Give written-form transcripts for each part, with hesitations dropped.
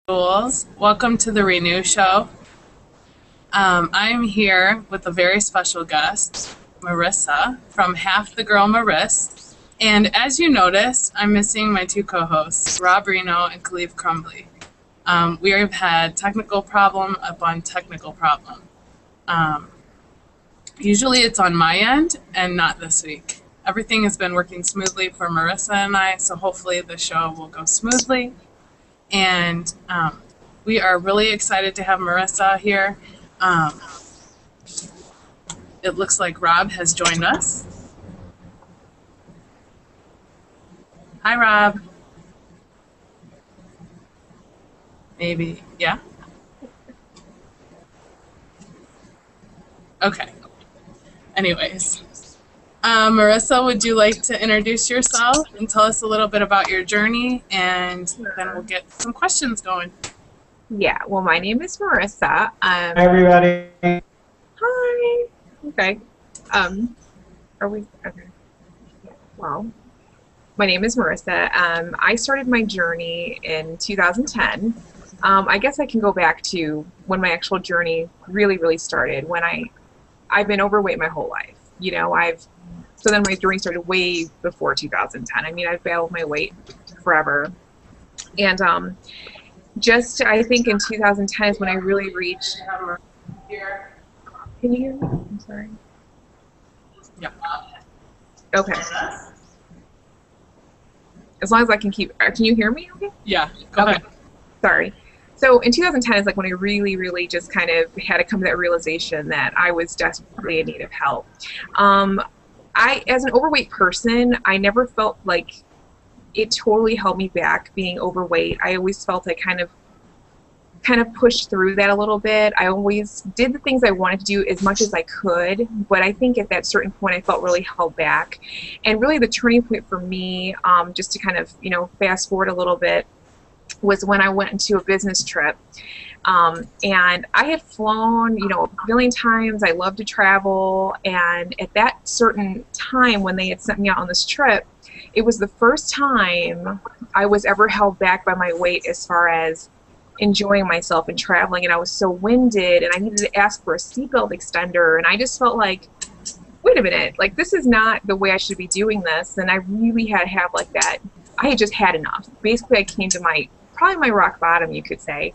Welcome to the Renew Show. I'm here with a very special guest, Marissa from Halfthegirlmaris. And as you notice, I'm missing my two co-hosts, Rob Reno and Khalif Crumbly. We have had technical problem upon technical problem. Usually it's on my end and not this week. Everything has been working smoothly for Marissa and I, so hopefully the show will go smoothly. And we are really excited to have Marissa here. It looks like Rob has joined us. Hi, Rob. Maybe, yeah? Okay. Anyways. Marissa, would you like to introduce yourself and tell us a little bit about your journey, and then we'll get some questions going. Yeah, well, my name is Marissa. Hi, everybody. Hi. Okay. Are we? Okay. Well, my name is Marissa. I started my journey in 2010. I guess I can go back to when my actual journey really started. When I've been overweight my whole life. You know, so then my journey started way before 2010. I mean, I've battled my weight forever. And I think in 2010 is when I really reached. Can you hear me? I'm sorry. Yeah. Okay. As long as I can keep. Can you hear me? Okay. Yeah. Go ahead. Sorry. So in 2010 is like when I really just kind of had to come to that realization that I was desperately in need of help. As an overweight person, I never felt like it totally held me back being overweight. I always felt I kind of pushed through that a little bit. I always did the things I wanted to do as much as I could, but I think at that certain point I felt really held back. And really the turning point for me, just to kind of, fast forward a little bit, was when I went into a business trip. And I had flown, a million times. I love to travel. And at that certain time when they had sent me out on this trip, it was the first time I was ever held back by my weight as far as enjoying myself and traveling. And I was so winded and I needed to ask for a seatbelt extender. And I just felt like, wait a minute, like this is not the way I should be doing this. And I really had to have like that. I had just had enough. Basically, I came to probably my rock bottom, you could say.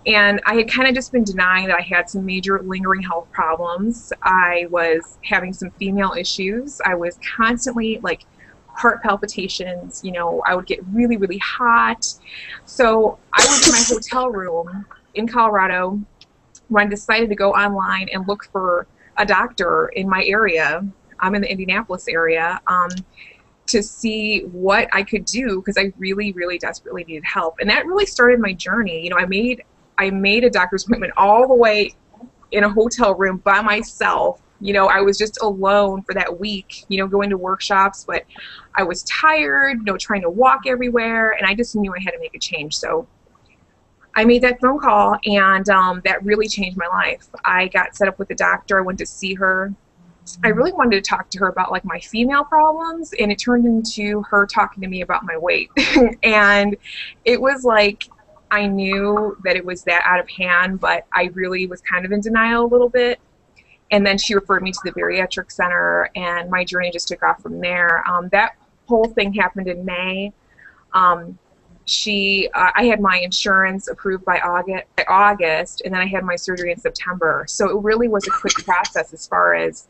And I had kind of just been denying that I had some major lingering health problems. I was having some female issues. I was constantly like heart palpitations. I would get really hot. So I went to my hotel room in Colorado when I decided to go online and look for a doctor in my area. I'm in the Indianapolis area. To see what I could do because I really desperately needed help. And that really started my journey. I made a doctor's appointment all the way in a hotel room by myself. I was just alone for that week, going to workshops, but I was tired, trying to walk everywhere, and I just knew I had to make a change. So I made that phone call, and that really changed my life. I got set up with the doctor. I went to see her. I really wanted to talk to her about like my female problems, and it turned into her talking to me about my weight. And it was like I knew that it was that out of hand, but I really was kind of in denial a little bit. And then she referred me to the bariatric center, and my journey just took off from there. That whole thing happened in May. I had my insurance approved by August, and then I had my surgery in September. So it really was a quick process as far as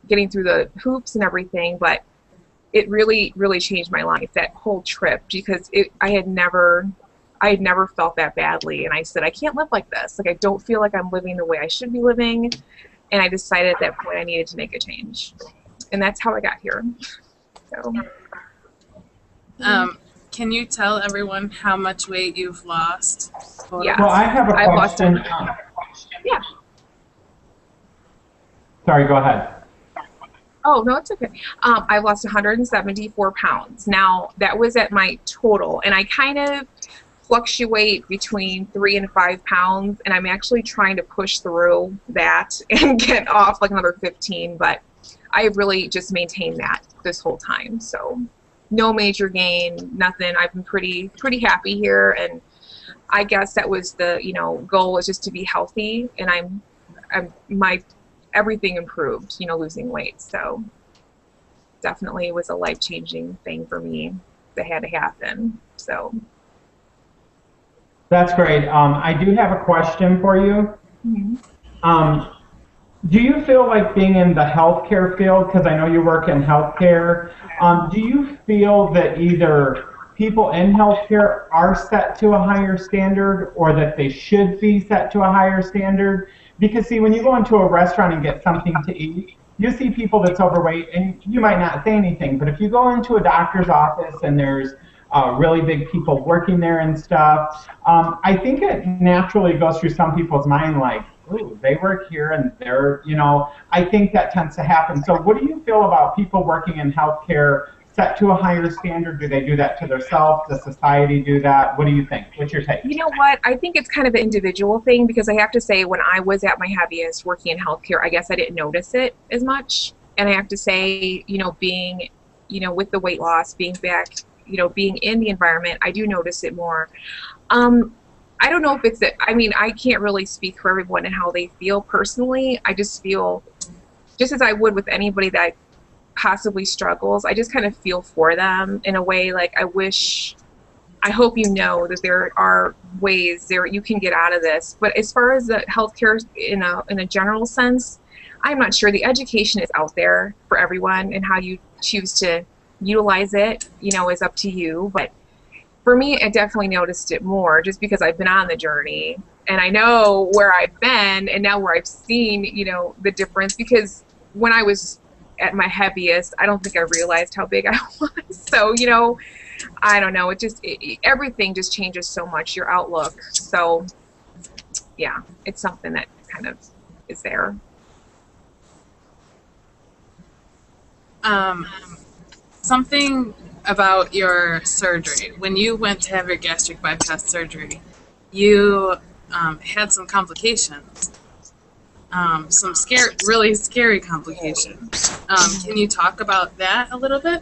getting through the hoops and everything, but it really changed my life, that whole trip, because I had never felt that badly. And I said, I can't live like this. Like, I don't feel like I'm living the way I should be living. And I decided at that point I needed to make a change. And that's how I got here. So. Can you tell everyone how much weight you've lost? Yeah. Well, I have a question. Yeah. Sorry, go ahead. Oh, no, it's okay. I've lost 174 pounds. Now, that was at my total, and I kind of fluctuate between 3 and 5 pounds, and I'm actually trying to push through that and get off like another 15, but I've really just maintained that this whole time. So no major gain, nothing. I've been pretty happy here, and I guess that was the, you know, goal, was just to be healthy, and my everything improved, you know, losing weight. So definitely it was a life-changing thing for me that had to happen. So That's great. I do have a question for you. mhm. Um, do you feel like being in the healthcare field, because I know you work in healthcare, do you feel that either people in healthcare are set to a higher standard or that they should be set to a higher standard? Because see, when you go into a restaurant and get something to eat, you see people that's overweight and you might not say anything, but if you go into a doctor's office and there's really big people working there and stuff, I think it naturally goes through some people's mind like, ooh, they work here and they're, you know, I think that tends to happen. So what do you feel about people working in healthcare set to a higher standard? Do they do that to themselves? Does society do that? What do you think? What's your take? You know what? I think it's kind of an individual thing, because I have to say, when I was at my heaviest working in healthcare, I guess I didn't notice it as much. And I have to say, you know, being, you know, with the weight loss, being back, you know, being in the environment, I do notice it more. I don't know if it's, I mean, I can't really speak for everyone and how they feel personally. I just feel, just as I would with anybody that possibly struggles, I just kind of feel for them in a way. Like, I hope you know that there are ways there you can get out of this. But as far as the healthcare in a general sense, I'm not sure. The education is out there for everyone, and how you choose to utilize it, you know, is up to you. But for me, I definitely noticed it more just because I've been on the journey and I know where I've been and now where I've seen, you know, the difference. Because when I was at my heaviest, I don't think I realized how big I was. So, you know, I don't know. Everything just changes so much, your outlook. So, yeah, it's something that kind of is there. Something about your surgery. When you went to have your gastric bypass surgery, you had some complications, some really scary complications. Can you talk about that a little bit?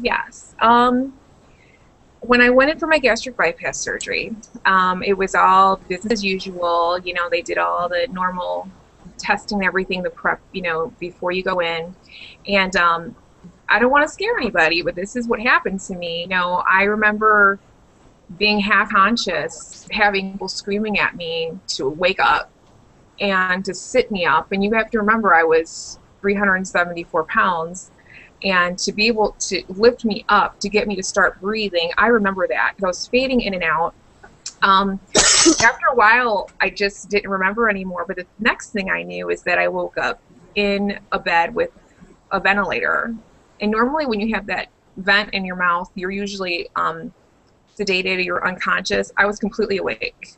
Yes. When I went in for my gastric bypass surgery, it was all business as usual. You know, they did all the normal testing, everything, the prep, you know, before you go in. And I don't want to scare anybody, but this is what happened to me. You know, I remember being half conscious, having people screaming at me to wake up and to sit me up. And you have to remember, I was 374 pounds. And to be able to lift me up, to get me to start breathing, I remember that, because I was fading in and out. After a while, I just didn't remember anymore. But the next thing I knew is that I woke up in a bed with a ventilator. And normally when you have that vent in your mouth, you're usually sedated or you're unconscious. I was completely awake.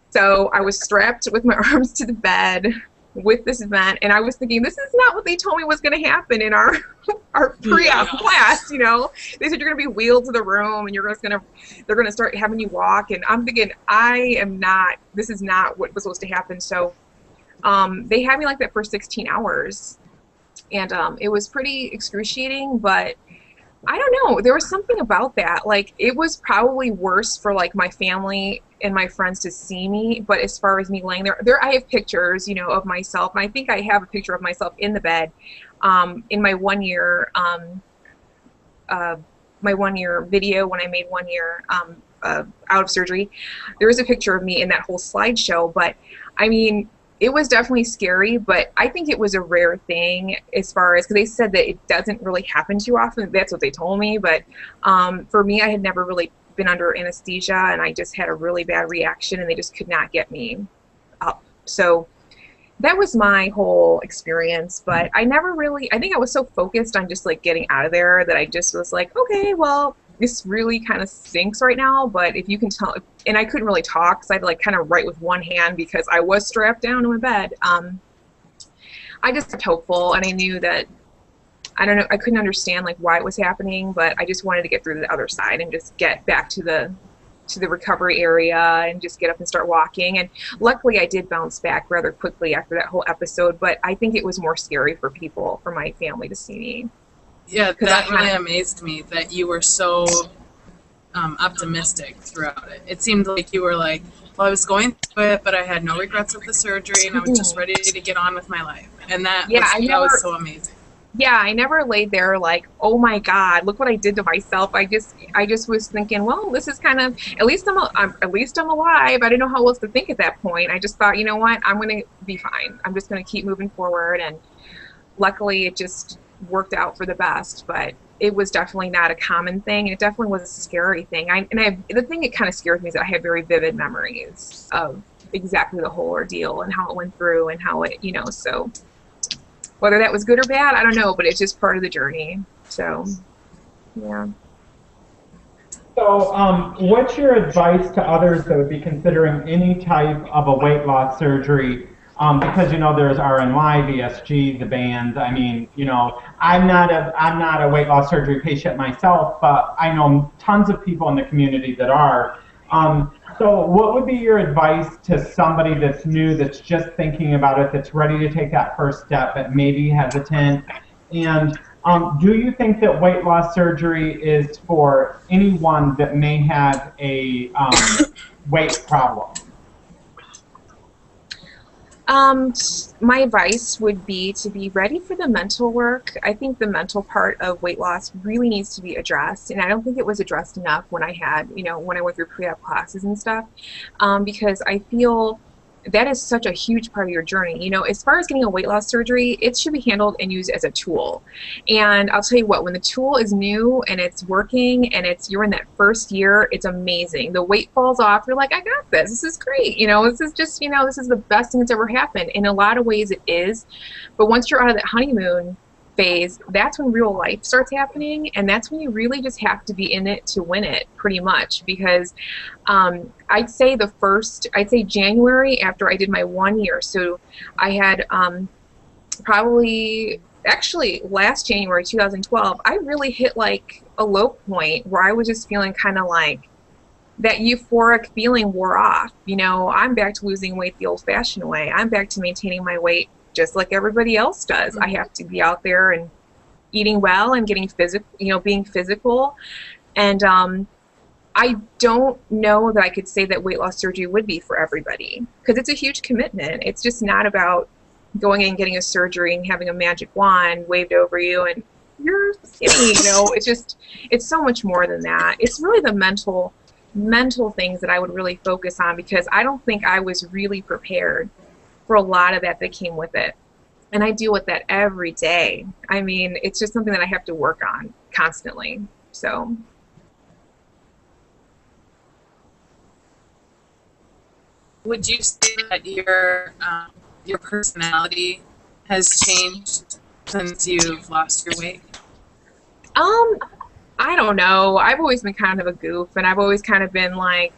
So I was strapped with my arms to the bed with this vent, and I was thinking, this is not what they told me was going to happen in our pre-op class. You know, they said you're going to be wheeled to the room and they're going to start having you walk. And I'm thinking, this is not what was supposed to happen. So they had me like that for 16 hours. And it was pretty excruciating, but I don't know. There was something about that. Like, it was probably worse for like my family and my friends to see me. But as far as me laying there, I have pictures, you know, of myself. And I think I have a picture of myself in the bed in my 1 year, my 1 year video when I made 1 year out of surgery. There is a picture of me in that whole slideshow. But I mean, it was definitely scary, but I think it was a rare thing as far as, because they said that it doesn't really happen too often. That's what they told me. But for me, I had never really been under anesthesia, and I just had a really bad reaction, and they just could not get me up. So that was my whole experience. But I think I was so focused on just like getting out of there that I just was like, okay, well, this really kind of stinks right now, but if you can tell, and I couldn't really talk because I had to like kind of write with one hand because I was strapped down in my bed. I just was hopeful, and I knew that, I don't know, I couldn't understand like why it was happening, but I just wanted to get through to the other side and just get back to the recovery area and just get up and start walking. And luckily I did bounce back rather quickly after that whole episode, but I think it was more scary for my family to see me. Yeah, that really amazed me that you were so optimistic throughout it. It seemed like you were like, well, I was going through it, but I had no regrets with the surgery, and I was just ready to get on with my life. And that was so amazing. Yeah, I never laid there like, oh my God, look what I did to myself. I just was thinking, well, this is kind of, at least I'm alive. I didn't know how else to think at that point. I just thought, you know what, I'm going to be fine. I'm just going to keep moving forward. And luckily it just worked out for the best, but it was definitely not a common thing. It definitely was a scary thing. The thing that kind of scares me is that I have very vivid memories of exactly the whole ordeal and how it went through and how it, so whether that was good or bad, I don't know, but it's just part of the journey. So, yeah. So, what's your advice to others that would be considering any type of a weight loss surgery? Because there's RNY, VSG, the bands. I mean, I'm not a weight loss surgery patient myself, but I know tons of people in the community that are. So what would be your advice to somebody that's new, that's just thinking about it, that's ready to take that first step, but maybe hesitant? And do you think that weight loss surgery is for anyone that may have a weight problem? My advice would be to be ready for the mental work. I think the mental part of weight loss really needs to be addressed, and I don't think it was addressed enough when I had, when I went through pre-op classes and stuff, because I feel that is such a huge part of your journey. As far as getting a weight loss surgery, it should be handled and used as a tool. And I'll tell you what, when the tool is new and it's working and you're in that first year, it's amazing. The weight falls off. You're like, I got this. This is great. This is just, this is the best thing that's ever happened. In a lot of ways it is. But once you're out of that honeymoon phase, that's when real life starts happening, and that's when you really just have to be in it to win it, pretty much. Because I'd say January after I did my 1 year, so I had actually last January 2012, I really hit like a low point where I was just feeling kind of like that euphoric feeling wore off. I'm back to losing weight the old-fashioned way. I'm back to maintaining my weight just like everybody else does. I have to be out there and eating well and getting physical, being physical. And I don't know that I could say that weight loss surgery would be for everybody, because it's a huge commitment. It's just not about going in and getting a surgery and having a magic wand waved over you and you're skinny. It's so much more than that. It's really the mental things that I would really focus on, because I don't think I was really prepared for a lot of that came with it. And I deal with that every day. I mean, it's just something that I have to work on constantly. So. Would you say that your personality has changed since you've lost your weight? I don't know. I've always been kind of a goof, and I've always kind of been like,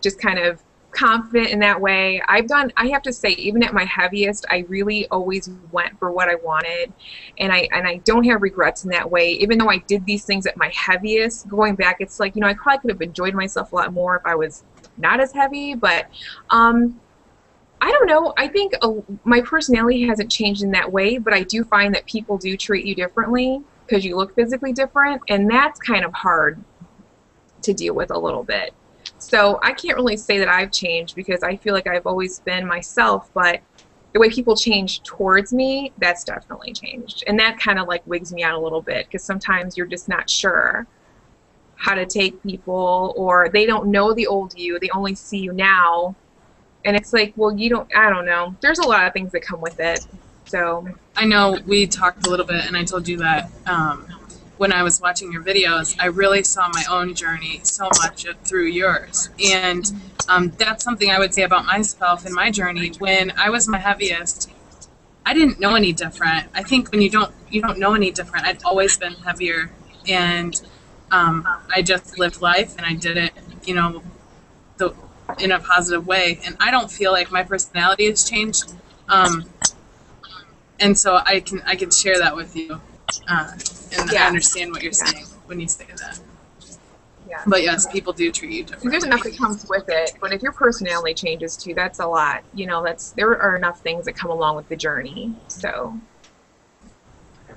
just kind of confident in that way. I have to say, even at my heaviest, I really always went for what I wanted, and I don't have regrets in that way. Even though I did these things at my heaviest, going back, it's like, I probably could have enjoyed myself a lot more if I was not as heavy. But I don't know. I think my personality hasn't changed in that way, but I do find that people do treat you differently because you look physically different, and that's kind of hard to deal with a little bit. So I can't really say that I've changed, because I feel like I've always been myself, but the way people change towards me, that's definitely changed. And that kind of like wigs me out a little bit, because sometimes you're just not sure how to take people, or they don't know the old you, they only see you now. And it's like, well, I don't know. There's a lot of things that come with it. So I know we talked a little bit, and I told you that when I was watching your videos, I really saw my own journey so much through yours. And that's something I would say about myself in my journey. When I was my heaviest, I didn't know any different. I think when you don't know any different, I'd always been heavier, and I just lived life, and I did it, in a positive way. And I don't feel like my personality has changed. And so I can share that with you. And I understand what you're saying when you say that. Yeah. But yes, people do treat you differently. There's enough that comes with it, but if your personality changes too, that's a lot. There are enough things that come along with the journey. So,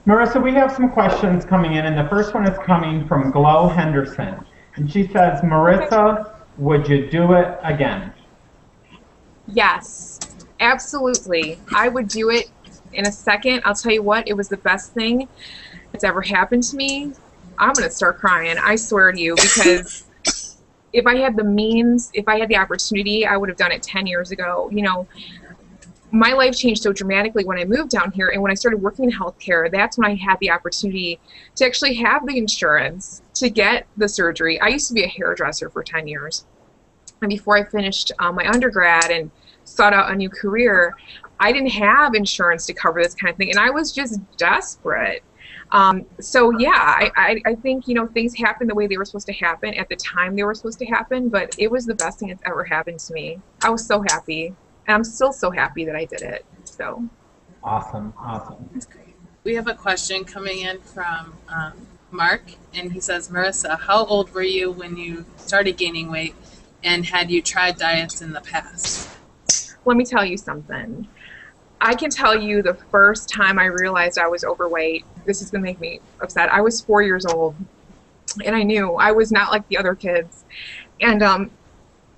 Marissa, we have some questions coming in, and the first one is coming from Glow Henderson. And she says, Marissa, would you do it again? Yes, absolutely. I would do it in a second. I'll tell you what, it was the best thing that's ever happened to me. I'm going to start crying, I swear to you, because if I had the means, if I had the opportunity, I would have done it 10 years ago. You know, my life changed so dramatically when I moved down here, and when I started working in healthcare, that's when I had the opportunity to actually have the insurance to get the surgery. I used to be a hairdresser for 10 years. And before I finished my undergrad and sought out a new career, I didn't have insurance to cover this kind of thing, and I was just desperate. So yeah, I think, you know, things happened the way they were supposed to happen at the time they were supposed to happen, but it was the best thing that's ever happened to me. I was so happy, and I'm still so happy that I did it. So awesome, awesome. That's great. We have a question coming in from Mark, and he says, Marissa, how old were you when you started gaining weight, and had you tried diets in the past? let me tell you something. I can tell you the first time I realized I was overweight, this is going to make me upset. I was 4 years old, and I knew I was not like the other kids. And,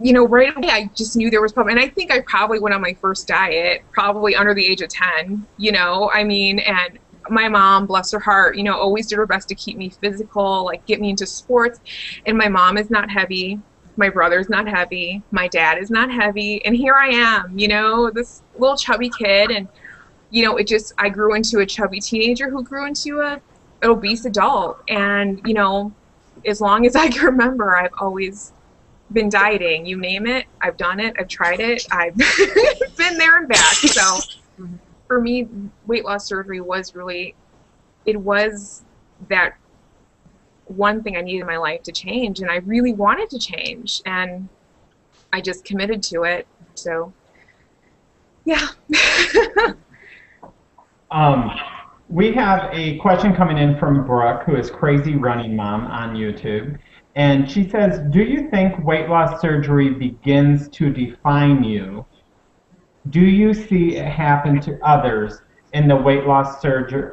you know, right away, I just knew there was problem. And I think I probably went on my first diet, probably under the age of 10, you know, I mean, and my mom, bless her heart, you know, always did her best to keep me physical, like get me into sports. And my mom is not heavy. My brother's not heavy. My dad is not heavy. And here I am, you know, this little chubby kid. And, you know, it just, I grew into a chubby teenager who grew into an obese adult. And, you know, as long as I can remember, I've always been dieting. You name it, I've done it, I've tried it, I've been there and back. So for me, weight loss surgery was really, it was that one thing I needed in my life to change, and I really wanted to change, and I just committed to it. So yeah. We have a question coming in from Brooke, who is Crazy Running Mom on YouTube. And she says, do you think weight loss surgery begins to define you? Do you see it happen to others in the weight loss surgery?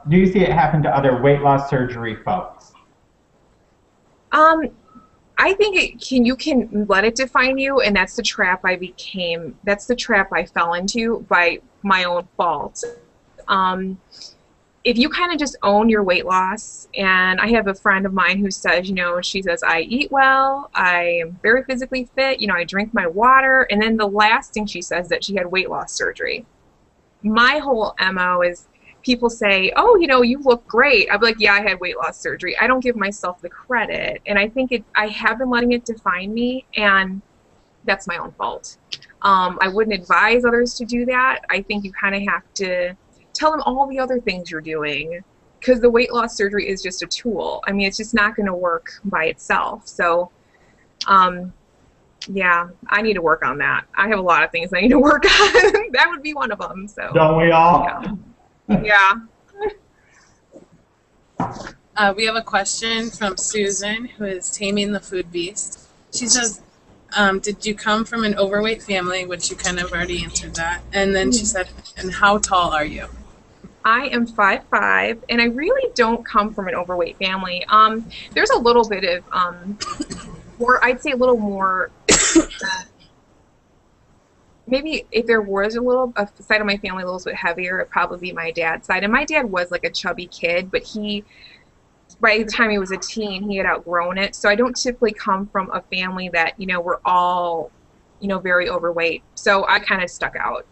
Do you see it happen to other weight loss surgery folks? I think you can let it define you, and that's the trap that's the trap I fell into by my own fault. If you kind of just own your weight loss, and I have a friend of mine who says, you know, she says, I eat well, I am very physically fit, you know, I drink my water, and then the last thing she says that she had weight loss surgery. My whole MO is people say, oh, you know, you look great. I'd be like, yeah, I had weight loss surgery. I don't give myself the credit, and I think I have been letting it define me, and that's my own fault. I wouldn't advise others to do that. I think you kind of have to tell them all the other things you're doing, because the weight loss surgery is just a tool. I mean, it's just not going to work by itself. So, yeah, I need to work on that. I have a lot of things I need to work on. That would be one of them. So, don't we all? Yeah. We have a question from Susan, who is Taming the Food Beast. She says, did you come from an overweight family, which you kind of already answered that. And then she said, and how tall are you? I am 5'5", and I really don't come from an overweight family. There's a little bit of, or I'd say a little more, maybe if there was a side of my family a little bit heavier, it'd probably be my dad's side. And my dad was like a chubby kid, but by the time he was a teen, he had outgrown it. So I don't typically come from a family that, you know, we're all, you know, very overweight. So I kind of stuck out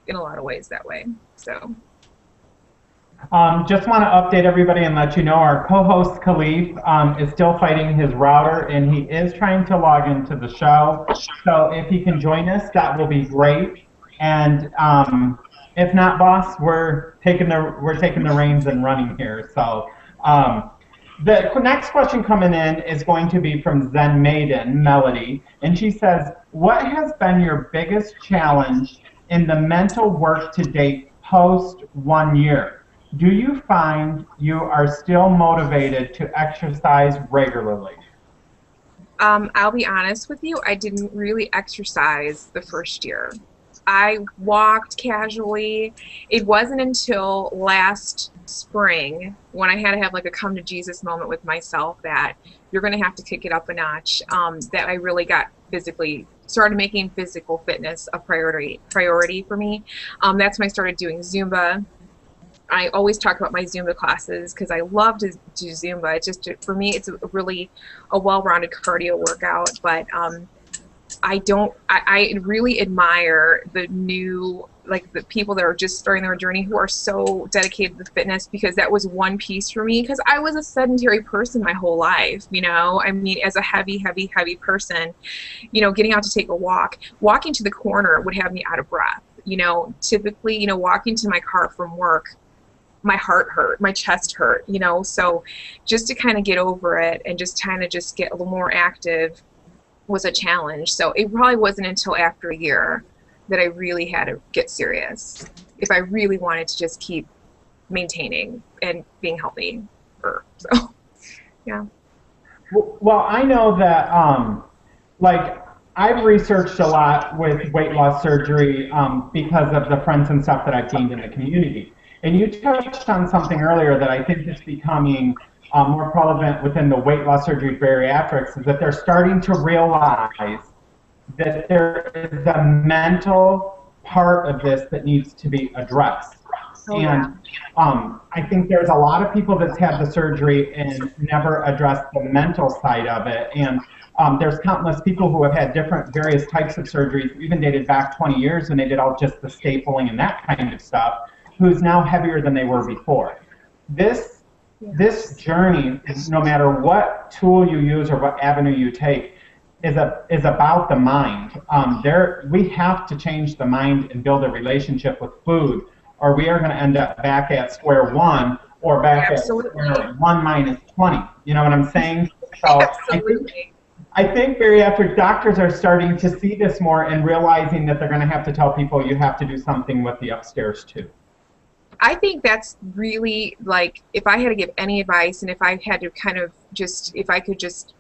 in a lot of ways that way. So. Just want to update everybody and let you know our co-host Khalif is still fighting his router, and he is trying to log into the show. So if he can join us, that will be great. And if not, boss, we're taking the reins and running here. So the next question coming in is going to be from Zen Maiden Melody, and she says, "What has been your biggest challenge in the mental work to date post 1 year? Do you find you are still motivated to exercise regularly?" I'll be honest with you, I didn't really exercise the first year. I walked casually. It wasn't until last spring when I had to have like a come to Jesus moment with myself that you're going to have to kick it up a notch, that I really got started making physical fitness a priority for me. That's when I started doing Zumba. I always talk about my Zumba classes because I love to do Zumba. It's just, for me, it's really a well-rounded cardio workout. But I really admire the people that are just starting their journey who are so dedicated to fitness, because that was one piece for me, because I was a sedentary person my whole life, I mean, as a heavy person, getting out to take a walking to the corner would have me out of breath, typically, walking to my car from work, my heart hurt, my chest hurt, so just to kind of get over it and just kind of just get a little more active was a challenge. So it probably wasn't until after a year that I really had to get serious if I really wanted to just keep maintaining and being healthy. So, yeah. Well, I know that, I've researched a lot with weight loss surgery because of the friends and stuff that I've gained in the community. And you touched on something earlier that I think is becoming more prevalent within the weight loss surgery bariatrics, is that they're starting to realize that there is a mental part of this that needs to be addressed. And I think there's a lot of people that's had the surgery and never addressed the mental side of it. And there's countless people who have had various types of surgeries, even dated back 20 years when they did all just the stapling and that kind of stuff, who's now heavier than they were before. This journey, no matter what tool you use or what avenue you take, is about the mind. We have to change the mind and build a relationship with food, or we are going to end up back at square one, or back at square 1 minus 20. You know what I'm saying? So Absolutely. I think bariatric doctors are starting to see this more and realizing that they're going to have to tell people you have to do something with the upstairs too. I think that's really, if I had to give any advice, and if I had to if I could just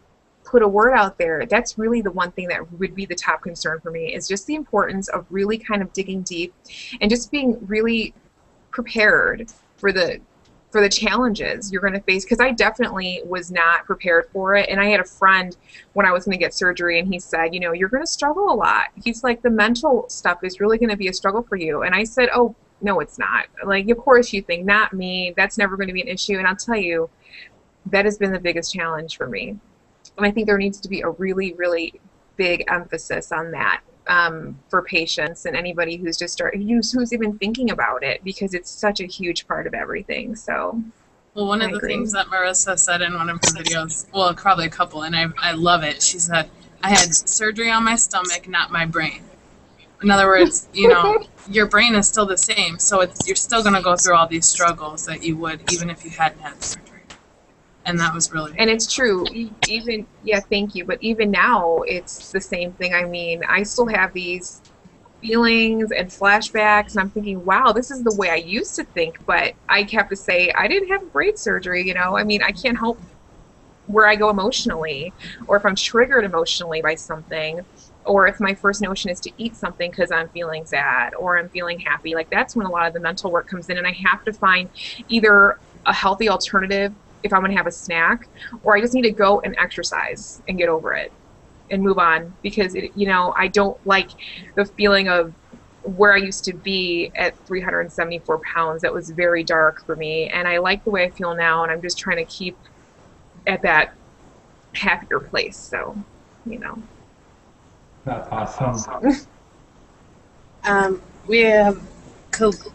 put a word out there, that's really the one thing that would be the top concern for me, is just the importance of really kind of digging deep and just being really prepared for the challenges you're going to face, because I definitely was not prepared for it. And I had a friend when I was going to get surgery, and he said, you're going to struggle a lot. He's like, the mental stuff is really going to be a struggle for you. And I said, oh, no, it's not. Of course you think, not me. That's never going to be an issue. And I'll tell you, that has been the biggest challenge for me. And I think there needs to be a really, really big emphasis on that for patients and anybody who's who's even thinking about it, because it's such a huge part of everything. So, well, one of the things that Marissa said in one of her videos, well, probably a couple, and I love it. She said, I had surgery on my stomach, not my brain. In other words, your brain is still the same, so you're still going to go through all these struggles that you would even if you hadn't had surgery. And that was really... And it's true. Thank you. But even now, it's the same thing. I mean, I still have these feelings and flashbacks, and I'm thinking, wow, this is the way I used to think. But I have to say, I didn't have brain surgery, I mean, I can't help where I go emotionally, or if I'm triggered emotionally by something, or if my first notion is to eat something because I'm feeling sad or I'm feeling happy. That's when a lot of the mental work comes in, and I have to find either a healthy alternative if I'm going to have a snack, or I just need to go and exercise and get over it and move on, because I don't like the feeling of where I used to be at 374 pounds. That was very dark for me, and I like the way I feel now, and I'm just trying to keep at that happier place. So, That's awesome. We have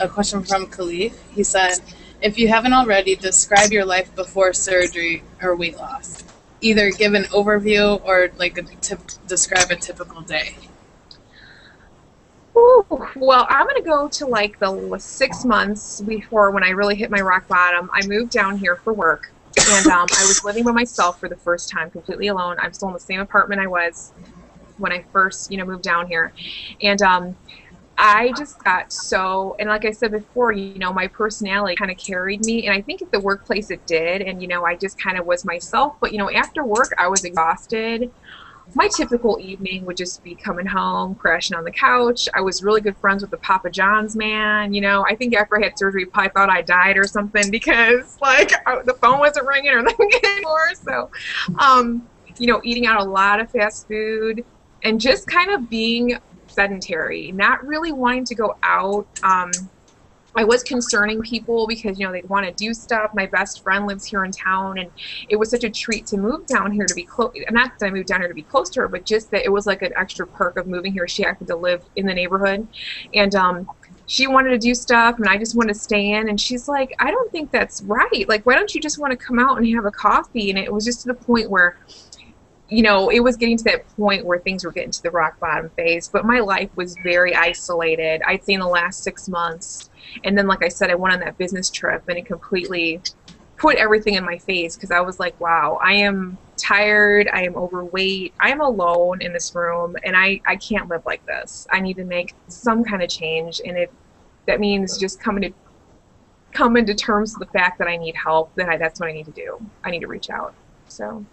a question from Khalif. He said, if you haven't already, describe your life before surgery or weight loss. Either give an overview or describe a typical day. Ooh, well, I'm going to go to the 6 months before when I really hit my rock bottom. I moved down here for work, and I was living by myself for the first time, completely alone. I'm still in the same apartment I was when I first, moved down here. And I just got and like I said before, my personality kind of carried me, and I think at the workplace it did, and I just kind of was myself. But after work I was exhausted. my typical evening would just be coming home, crashing on the couch. I was really good friends with the Papa John's man. I think after I had surgery, probably thought I died or something because the phone wasn't ringing or nothing anymore. So, eating out a lot of fast food and just kind of being sedentary, not really wanting to go out. I was concerning people because, they'd want to do stuff. My best friend lives here in town, and it was such a treat to move down here to be close. Not that I moved down here to be close to her, but just that it was like an extra perk of moving here. She happened to live in the neighborhood, and she wanted to do stuff, and I just wanted to stay in. And she's like, I don't think that's right. Like, why don't you just want to come out and have a coffee? And it was just to the point where, it was getting to that point where things were getting to the rock bottom phase. But my life was very isolated, I'd say in the last 6 months. And then, like I said, I went on that business trip, and it completely put everything in my face because I was like, wow, I am tired. I am overweight. I am alone in this room, and I can't live like this. I need to make some kind of change. And that means just come into terms with the fact that I need help, that's what I need to do. I need to reach out. So.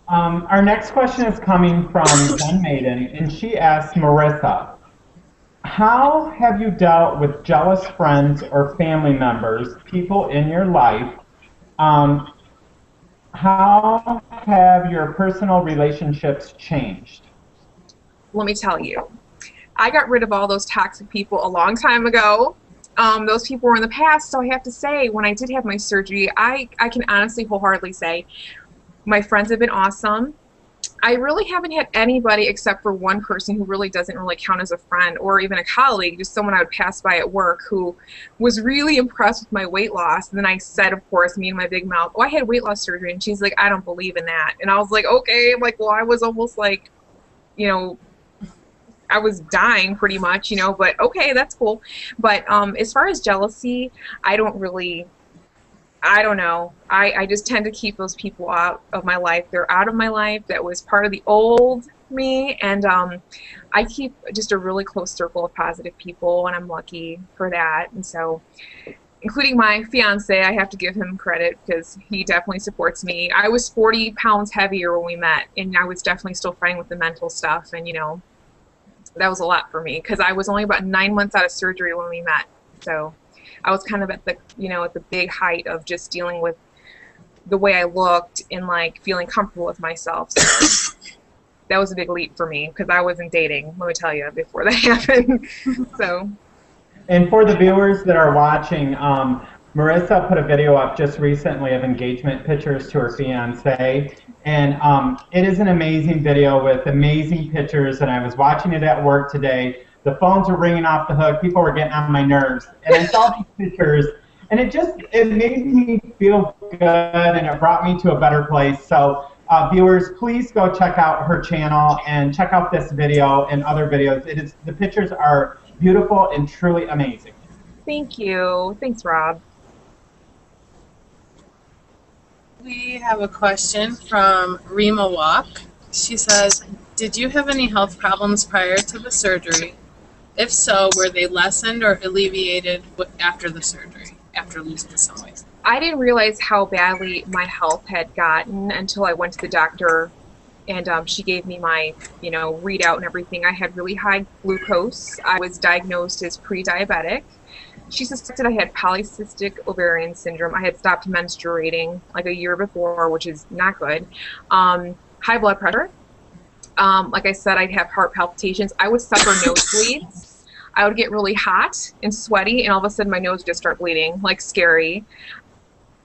Our next question is coming from Jen Maiden, and she asks Marissa, how have you dealt with jealous friends or family members, people in your life? How have your personal relationships changed? Let me tell you, I got rid of all those toxic people a long time ago. Those people were in the past, so I have to say, when I did have my surgery, I can honestly wholeheartedly say my friends have been awesome. I really haven't had anybody except for one person who really doesn't really count as a friend or even a colleague, just someone I would pass by at work who was really impressed with my weight loss. And then I said, of course, me and my big mouth, oh, I had weight loss surgery. And she's like, I don't believe in that. And I was like, okay. I'm like, well, I was almost like, I was dying pretty much, but okay, that's cool. But as far as jealousy, I don't know. I just tend to keep those people out of my life. They're out of my life. That was part of the old me. And I keep just a really close circle of positive people, and I'm lucky for that. And so, including my fiance, I have to give him credit because he definitely supports me. I was 40 pounds heavier when we met, and I was definitely still fighting with the mental stuff. And, that was a lot for me because I was only about 9 months out of surgery when we met. So I was kind of at the, at the big height of just dealing with the way I looked and feeling comfortable with myself. So that was a big leap for me because I wasn't dating, let me tell you, before that happened. So. And for the viewers that are watching, Marissa put a video up just recently of engagement pictures to her fiance, and it is an amazing video with amazing pictures, and I was watching it at work today. The phones were ringing off the hook. People were getting on my nerves. And I saw these pictures, and it made me feel good, and it brought me to a better place. So viewers, please go check out her channel and check out this video and other videos. The pictures are beautiful and truly amazing. Thank you. Thanks, Rob. We have a question from Rima Walk. She says, did you have any health problems prior to the surgery? If so, were they lessened or alleviated after the surgery, after losing some weight? I didn't realize how badly my health had gotten until I went to the doctor, and she gave me my, readout and everything. I had really high glucose. I was diagnosed as pre-diabetic. She suspected I had polycystic ovarian syndrome. I had stopped menstruating like a year before, which is not good. High blood pressure. Like I said, I'd have heart palpitations. I would suffer nosebleeds. I would get really hot and sweaty, and all of a sudden my nose would just start bleeding, like scary.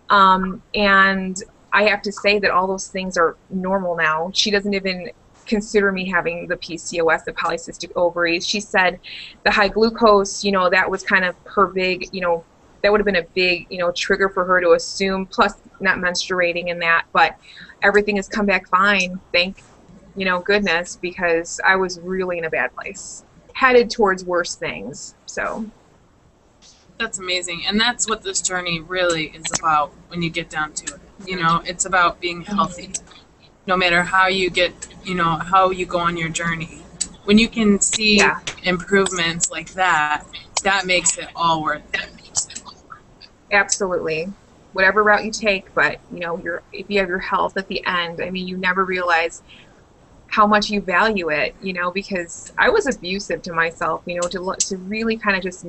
And I have to say that all those things are normal now. She doesn't even consider me having the PCOS, the polycystic ovaries. She said the high glucose, that was kind of her big, that would have been a big, trigger for her to assume, plus not menstruating and that. But everything has come back fine, thank goodness, because I was really in a bad place, headed towards worse things. So that's amazing, and that's what this journey really is about when you get down to it. It's about being healthy, no matter how you get, how you go on your journey. When you can see improvements like that, that makes it all worth it. Absolutely. whatever route you take, but you know, if you have your health at the end, I mean, you never realize how much you value it, you know, because I was abusive to myself, you know, to really kind of just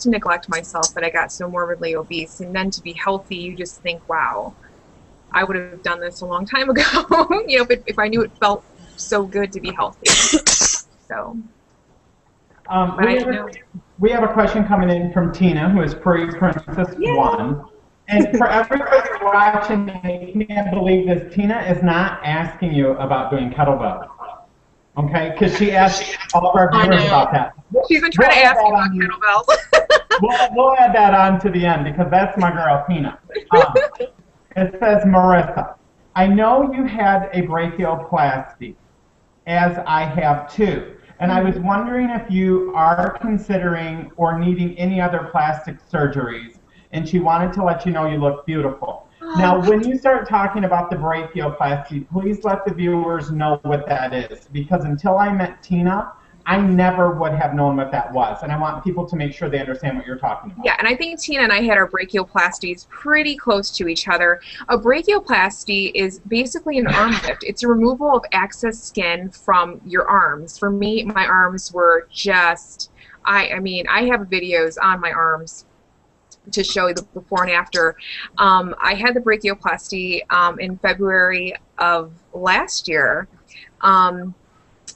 to neglect myself, that I got so morbidly obese. And then to be healthy, you just think, wow, I would have done this a long time ago, you know, if I knew it felt so good to be healthy. So, we have a question coming in from Tina, who is Princess 1. And for everybody watching, I can't believe this. Tina is not asking you about doing kettlebells, okay? Because she asked all of our viewers about that. She's been trying to ask you about kettlebells. we'll add that on to the end, because that's my girl, Tina. It says, Marissa, I know you had a brachioplasty, as I have too. And I was wondering if you are considering or needing any other plastic surgeries. And she wanted to let you know you look beautiful. Now, when you start talking about the brachioplasty, please let the viewers know what that is. Because until I met Tina, I never would have known what that was. And I want people to make sure they understand what you're talking about. Yeah, and I think Tina and I had our brachioplasties pretty close to each other. A brachioplasty is basically an arm lift. It's a removal of excess skin from your arms. For me, my arms were just, I mean, I have videos on my arms to show you the before and after. I had the brachioplasty in February of last year.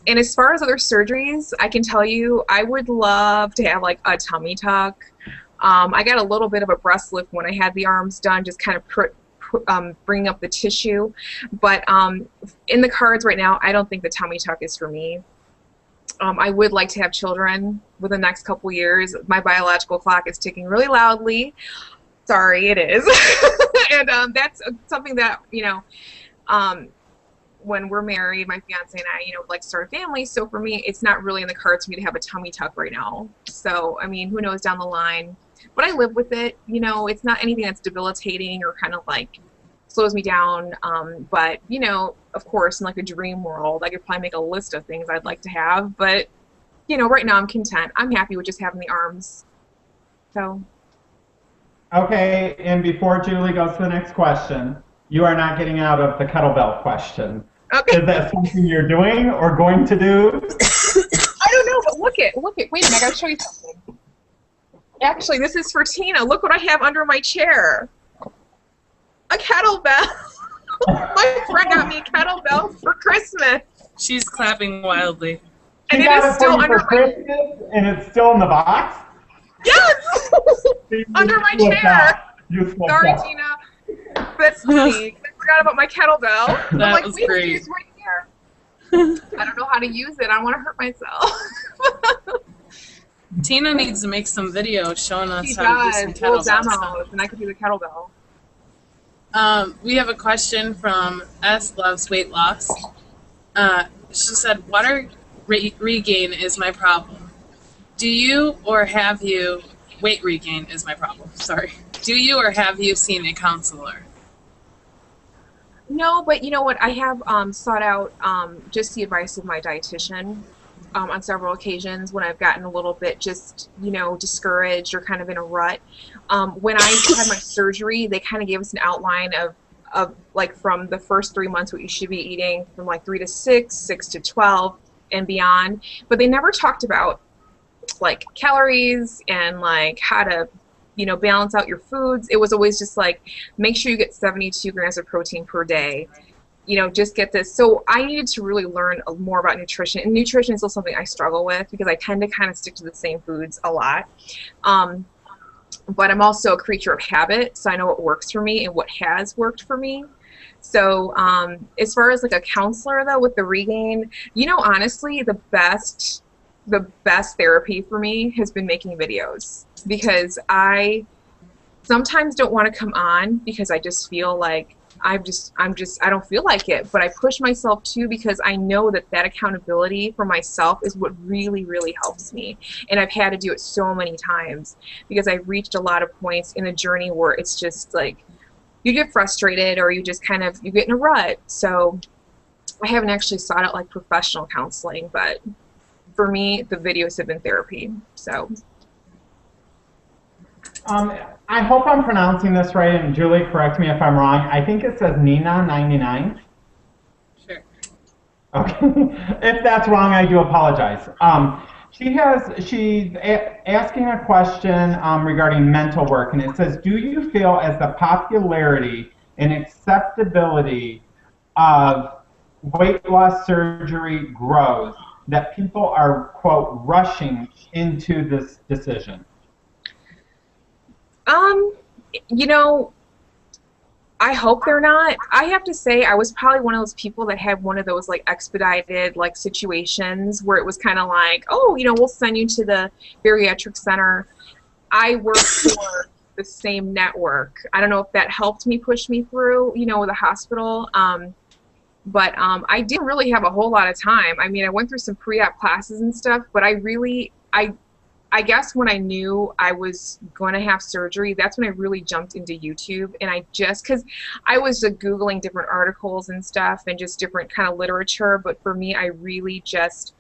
And as far as other surgeries, I can tell you I would love to have like a tummy tuck. I got a little bit of a breast lift when I had the arms done, just kind of bringing up the tissue. But in the cards right now, I don't think the tummy tuck is for me. I would like to have children within the next couple years. My biological clock is ticking really loudly. Sorry, it is. And that's something that, you know, when we're married, my fiance and I, you know, would like to start a family. So for me, it's not really in the cards for me to have a tummy tuck right now. So, I mean, who knows down the line. But I live with it. You know, it's not anything that's debilitating or kind of like slows me down. But, you know, of course, in like a dream world, I could probably make a list of things I'd like to have. But, you know, right now I'm content. I'm happy with just having the arms. So. Okay, and before Julie goes to the next question, you are not getting out of the kettlebell question. Okay. Is that something you're doing or going to do? I don't know, but look it. Wait a minute, I gotta show you something. Actually, this is for Tina. Look what I have under my chair. A kettlebell. My friend got me a kettlebell for Christmas. She's clapping wildly. And it is still under Christmas, and it's still in the box? Yes! Under my chair. Sorry, Tina. That's funny. I forgot about my kettlebell. That I'm like, was wait, great. it's right here. I don't know how to use it. I don't want to hurt myself. Tina needs to make some videos showing us She how to do does. some Little kettlebell demos, and I could do the kettlebell. We have a question from S Loves Weight Loss. She said, water regain is my problem. Do you or have you, weight regain is my problem, sorry. Do you or have you seen a counselor? No, but you know what? I have sought out just the advice of my dietitian on several occasions when I've gotten a little bit just, you know, discouraged or kind of in a rut. When I had my surgery, they kind of gave us an outline of like from the first 3 months what you should be eating, from like 3 to 6, 6 to 12, and beyond. But they never talked about like calories and like how to, you know, balance out your foods. It was always just like, make sure you get 72 grams of protein per day. You know, just get this. So I needed to really learn more about nutrition. And nutrition is still something I struggle with because I tend to kind of stick to the same foods a lot. But I'm also a creature of habit, so I know what works for me and what has worked for me. So as far as like a counselor though with the regain, you know, honestly, the best therapy for me has been making videos, because I sometimes don't want to come on because I just feel like I don't feel like it, but I push myself too because I know that accountability for myself is what really, really helps me. And I've had to do it so many times because I've reached a lot of points in a journey where it's just like you get frustrated or you just kind of, you get in a rut. So I haven't actually sought out like professional counseling, but for me, the videos have been therapy. So. I hope I'm pronouncing this right, and Julie, correct me if I'm wrong. I think it says Nina99. Sure. Okay. If that's wrong, I do apologize. She's asking a question regarding mental work, and it says, do you feel as the popularity and acceptability of weight loss surgery grows that people are, quote, rushing into this decision? You know, I hope they're not. I have to say, I was probably one of those people that had one of those like expedited like situations where it was kind of like, oh, you know, we'll send you to the bariatric center. I work for the same network. I don't know if that helped me push me through, you know, the hospital. But I didn't really have a whole lot of time. I mean, I went through some pre-op classes and stuff, but I guess when I knew I was going to have surgery, that's when I really jumped into YouTube. And because I was Googling different articles and stuff and just different kind of literature. But for me, I really just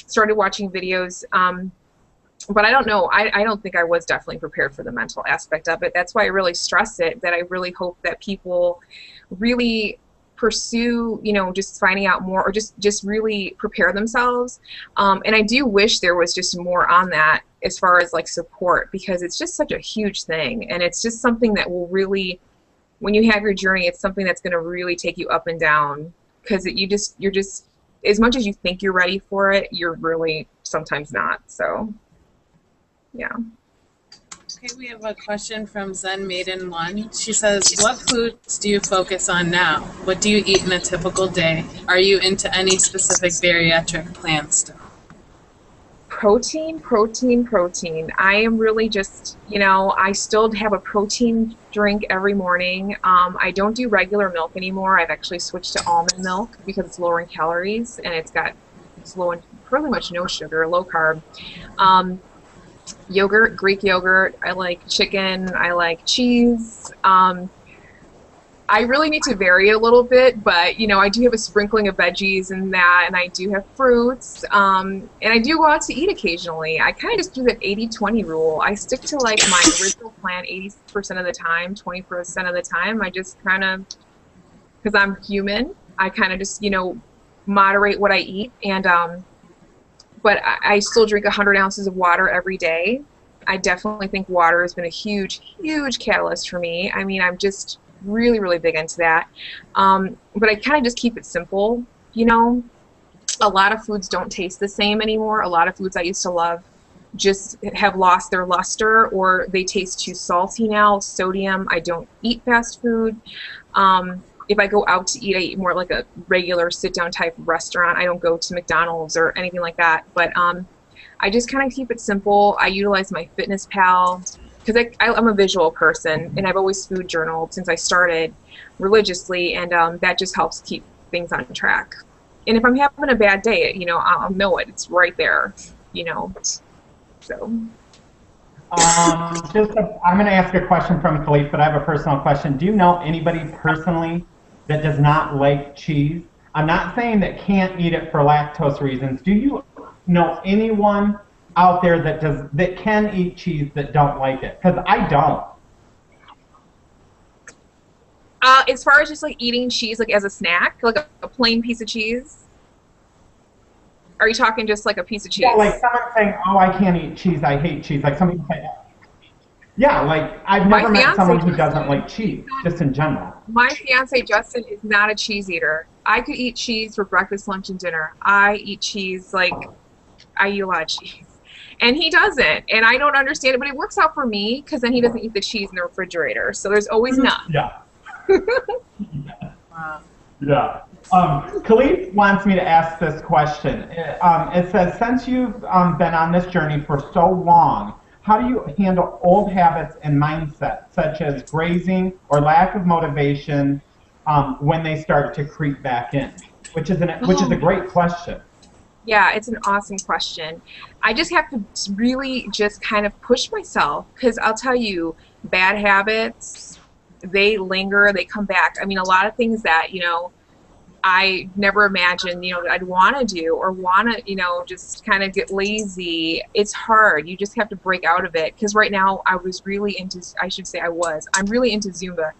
started watching videos. But I don't know. I don't think I was definitely prepared for the mental aspect of it. That's why I really stress it, that I really hope that people really pursue, you know, just finding out more, or just really prepare themselves. And I do wish there was just more on that as far as like support, because it's just such a huge thing, and it's just something that will really, when you have your journey, it's something that's going to really take you up and down, because you're just as much as you think you're ready for it, you're really sometimes not. So yeah. Okay, we have a question from Zen Maiden 1. She says, what foods do you focus on now? What do you eat in a typical day? Are you into any specific bariatric plans still? Protein, protein, protein. I am really just, you know, I still have a protein drink every morning. I don't do regular milk anymore. I've actually switched to almond milk because it's lower in calories, and it's low in pretty much no sugar, low carb. Yogurt, Greek yogurt. I like chicken. I like cheese. I really need to vary a little bit, but, you know, I do have a sprinkling of veggies in that, and I do have fruits, and I do go out to eat occasionally. I kind of just do that 80-20 rule. I stick to, like, my original plan 80% of the time, 20% of the time. I just kind of, because I'm human, I kind of just, you know, moderate what I eat, and, but I still drink 100 ounces of water every day. I definitely think water has been a huge, huge catalyst for me. I mean, I'm just really, really big into that. But I kind of just keep it simple, you know. A lot of foods don't taste the same anymore. A lot of foods I used to love just have lost their luster, or they taste too salty now. Sodium, I don't eat fast food. If I go out to eat, I eat more like a regular sit-down type restaurant. I don't go to McDonald's or anything like that. But I just kind of keep it simple. I utilize my Fitness Pal, because I'm a visual person, and I've always food journaled since I started religiously, and that just helps keep things on track. And if I'm having a bad day, you know, I'll know it. It's right there, you know. So. I'm going to ask a question from Khalif, but I have a personal question. Do you know anybody personally that does not like cheese? I'm not saying that can't eat it for lactose reasons. Do you know anyone out there that can eat cheese that don't like it? Because I don't. As far as just like eating cheese like as a snack, like a plain piece of cheese? Are you talking just like a piece of cheese? Yeah, like someone saying, oh, I can't eat cheese, I hate cheese. Like some people say that. Yeah, like I've never met someone who doesn't like cheese, just in general. My fiance Justin is not a cheese eater. I could eat cheese for breakfast, lunch, and dinner. I eat cheese, like I eat a lot of cheese. And he doesn't, and I don't understand it, but it works out for me because then he doesn't eat the cheese in the refrigerator, so there's always enough. Yeah. Wow. Yeah. Khalif wants me to ask this question. It says, since you've been on this journey for so long, how do you handle old habits and mindsets, such as grazing or lack of motivation, when they start to creep back in? Which is a great question. Yeah, it's an awesome question. I just have to really just kind of push myself, because I'll tell you, bad habits, they linger, they come back. I mean, a lot of things that, you know, I never imagined, you know, that I'd want to do or want to, you know, just kind of get lazy. It's hard. You just have to break out of it. Because right now I'm really into Zumba.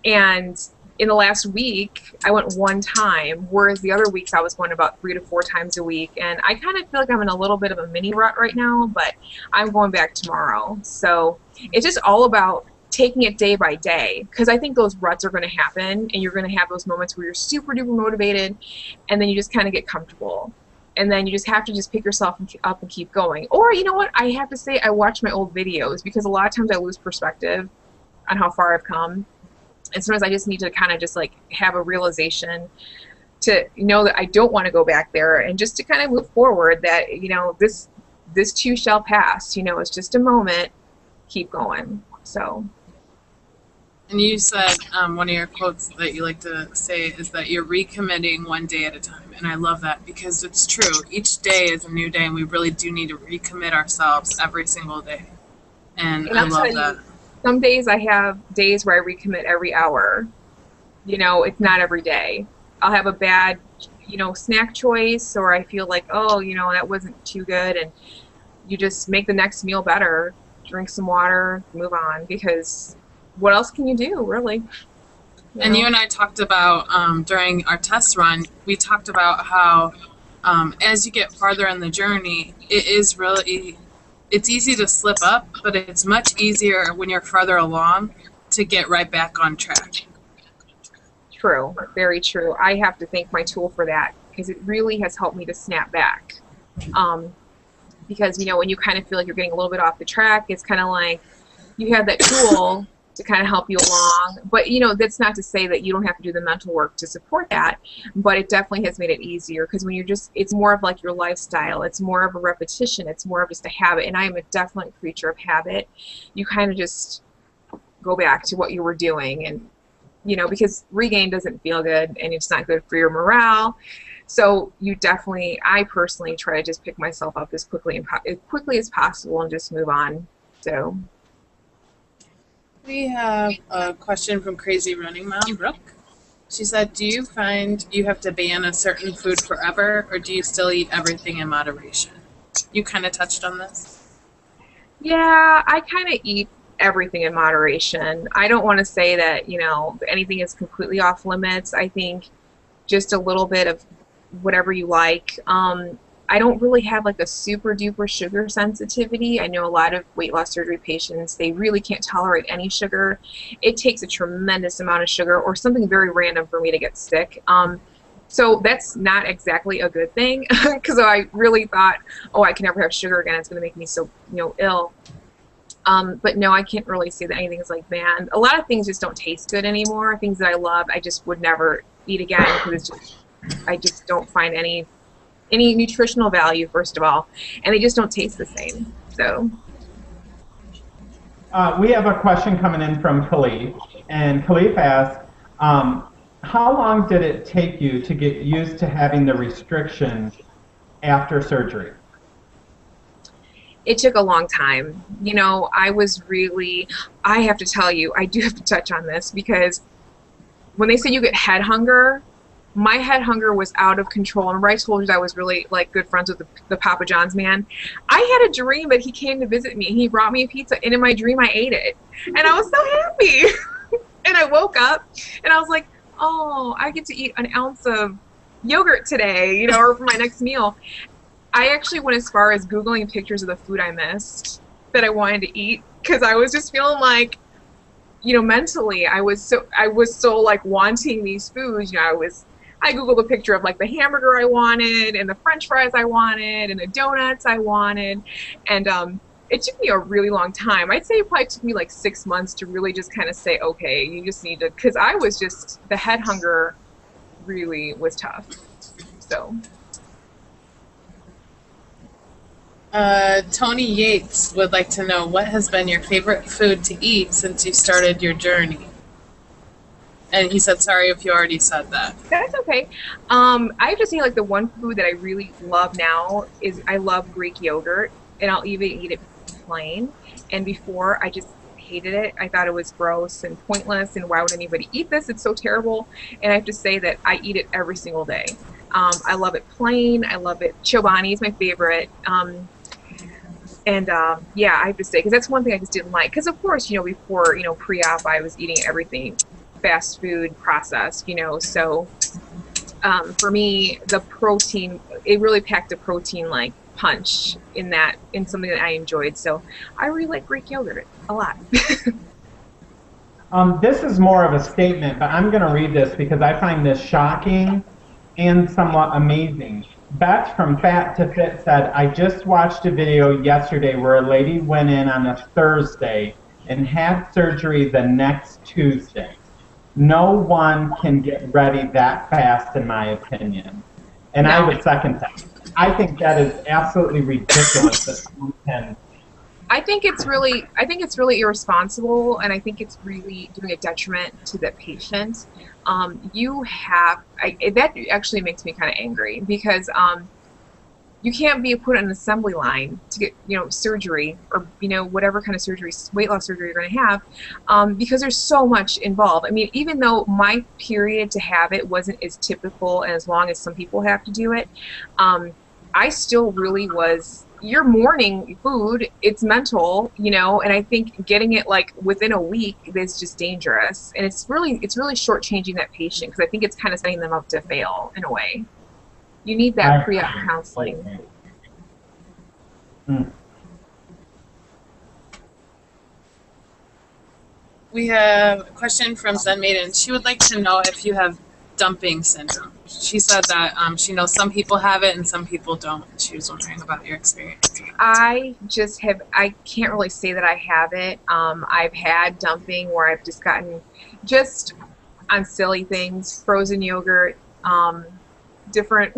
And in the last week, I went one time, whereas the other weeks I was going about 3 to 4 times a week. And I kind of feel like I'm in a little bit of a mini rut right now, but I'm going back tomorrow. So it's just all about taking it day by day, because I think those ruts are going to happen, and you're going to have those moments where you're super duper motivated, and then you just kind of get comfortable, and then you just have to just pick yourself up and keep going. Or, you know what, I have to say, I watch my old videos, because a lot of times I lose perspective on how far I've come, and sometimes I just need to kind of just like have a realization to know that I don't want to go back there, and just to kind of move forward, that, you know, this too shall pass. You know, it's just a moment. Keep going. So. And you said one of your quotes that you like to say is that you're recommitting one day at a time. And I love that, because it's true. Each day is a new day, and we really do need to recommit ourselves every single day. And I love that. Some days I have days where I recommit every hour. You know, it's not every day. I'll have a bad, you know, snack choice, or I feel like, oh, you know, that wasn't too good. And you just make the next meal better. Drink some water, move on, because what else can you do, really? And you and I talked about, during our test run, we talked about how as you get farther in the journey, it's easy to slip up, but it's much easier when you're farther along to get right back on track. True, very true. I have to thank my tool for that, because it really has helped me to snap back. Because, you know, when you kind of feel like you're getting a little bit off the track, it's kind of like you have that tool to kind of help you along. But, you know, that's not to say that you don't have to do the mental work to support that, but it definitely has made it easier, because when you're just, it's more of like your lifestyle. It's more of a repetition. It's more of just a habit. And I am a definite creature of habit. You kind of just go back to what you were doing, and, you know, because regain doesn't feel good, and it's not good for your morale. So you definitely, I personally try to just pick myself up as quickly as possible and just move on. So. We have a question from Crazy Running Mom, Brooke. She said, do you find you have to ban a certain food forever, or do you still eat everything in moderation? You kind of touched on this. Yeah, I kind of eat everything in moderation. I don't want to say that, you know, anything is completely off limits. I think just a little bit of whatever you like. I don't really have like a super duper sugar sensitivity. I know a lot of weight loss surgery patients, they really can't tolerate any sugar. It takes a tremendous amount of sugar or something very random for me to get sick. So that's not exactly a good thing, because I really thought, oh, I can never have sugar again. It's going to make me so, you know, ill. But no, I can't really say that anything is like banned. A lot of things just don't taste good anymore. Things that I love, I just would never eat again, because it's just, I just don't find any nutritional value, first of all, and they just don't taste the same. So we have a question coming in from Khalif, and Khalif asks, how long did it take you to get used to having the restrictions after surgery? It took a long time. You know, I have to tell you, I do have to touch on this, because when they say you get head hunger, my head hunger was out of control. And remember I told you that I was really like good friends with the Papa John's man? I had a dream that he came to visit me. He brought me a pizza, and in my dream I ate it. And I was so happy. And I woke up and I was like, oh, I get to eat an ounce of yogurt today, you know, or for my next meal. I actually went as far as Googling pictures of the food I missed that I wanted to eat, because I was just feeling like, you know, mentally I was so like wanting these foods. You know, I Googled a picture of like the hamburger I wanted, and the French fries I wanted, and the donuts I wanted. And it took me a really long time. I'd say it probably took me like 6 months to really just kind of say, okay, you just need to, because I was just, the head hunger really was tough. So. Tony Yates would like to know, what has been your favorite food to eat since you started your journey? And he said, sorry if you already said that. That's okay. I just say like the one food that I really love now is I love Greek yogurt, and I'll even eat it plain. And before, I just hated it. I thought it was gross and pointless, and why would anybody eat this? It's so terrible. And I have to say that I eat it every single day. I love it plain. I love it. Chobani is my favorite. Yeah, I have to say, because that's one thing I just didn't like. Because of course, before, pre-op, I was eating everything fast food processed, so for me, the protein, it really packed a protein like punch in something that I enjoyed. So I really like Greek yogurt a lot. This is more of a statement, but I'm going to read this because I find this shocking and somewhat amazing. Beth from Fat to Fit said, I just watched a video yesterday where a lady went in on a Thursday and had surgery the next Tuesday. No one can get ready that fast, in my opinion. And I would second that. I think that is absolutely ridiculous that someone can. I think it's really irresponsible, and I think it's really doing a detriment to the patient. That actually makes me kind of angry, because you can't be put on an assembly line to get surgery, or whatever kind of surgery, weight loss surgery you're going to have, because there's so much involved. I mean, even though my period to have it wasn't as typical and as long as some people have to do it, I still really was. Your morning food, it's mental, and I think getting it like within a week is just dangerous, and it's really shortchanging that patient, because I think it's kind of setting them up to fail in a way. You need that pre-op counseling. We have a question from Zen Maiden. She would like to know if you have dumping syndrome. She said that she knows some people have it and some people don't. She was wondering about your experience. I can't really say that I have it. I've had dumping where I've just gotten just on silly things, frozen yogurt, different.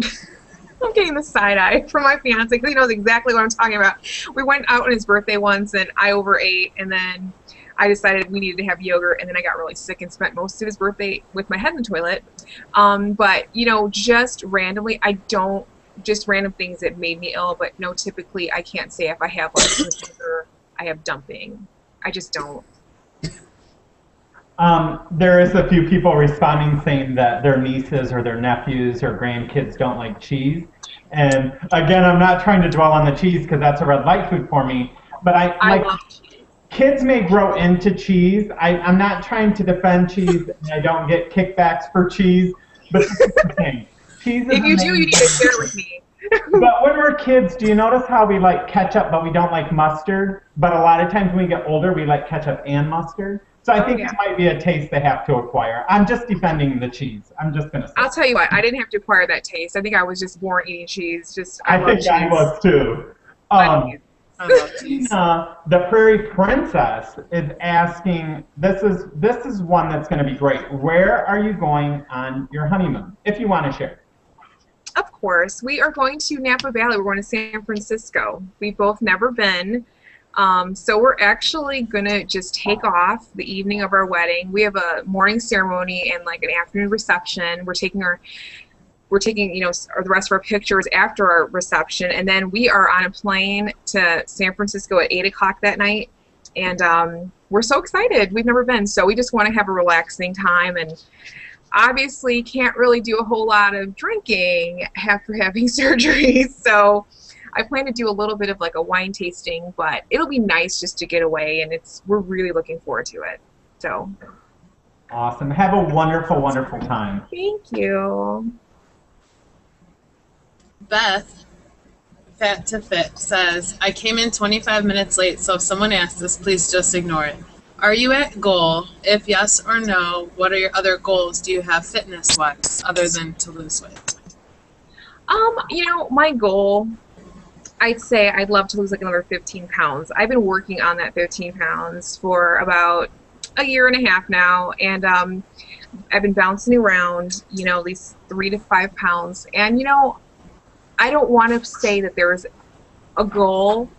I'm getting the side eye from my fiance because he knows exactly what I'm talking about. We went out on his birthday once and I overate, and then I decided we needed to have yogurt, and then I got really sick and spent most of his birthday with my head in the toilet. But just randomly, just random things that made me ill, but no, typically I can't say if I have like sugar, I have dumping. I just don't. There is a few people responding saying that their nieces or their nephews or grandkids don't like cheese. And again, I'm not trying to dwell on the cheese because that's a red light food for me. But I love cheese. Kids may grow into cheese. I'm not trying to defend cheese, and I don't get kickbacks for cheese. But this is the thing. Cheese is if you do, you need to share it with me. But when we're kids, do you notice how we like ketchup, but we don't like mustard? But a lot of times when we get older, we like ketchup and mustard. So I think it might be a taste they have to acquire. I'm just defending the cheese. I'm just going to say. I'll tell you what, I didn't have to acquire that taste. I think I was just born eating cheese. I think cheese. I was too. I love cheese. The Prairie Princess is asking, this is one that's going to be great. Where are you going on your honeymoon, if you want to share? Of course. We are going to Napa Valley. We're going to San Francisco. We've both never been. So we're actually going to just take off the evening of our wedding. We have a morning ceremony and like an afternoon reception. We're taking the rest of our pictures after our reception, and then we are on a plane to San Francisco at 8 o'clock that night. And we're so excited. We've never been, so we just want to have a relaxing time, and obviously can't really do a whole lot of drinking after having surgery. So I plan to do a little bit of like a wine tasting, but it'll be nice just to get away, and we're really looking forward to it. So awesome. Have a wonderful, wonderful time. Thank you. Beth, Fat to Fit, says, I came in 25 minutes late, so if someone asks this, please just ignore it. Are you at goal? If yes or no, what are your other goals do you have fitness-wise, other than to lose weight? My goal, I'd say I'd love to lose like another 15 pounds. I've been working on that 15 pounds for about a year and a half now, and I've been bouncing around, at least 3 to 5 pounds. And, I don't want to say that there's a goal,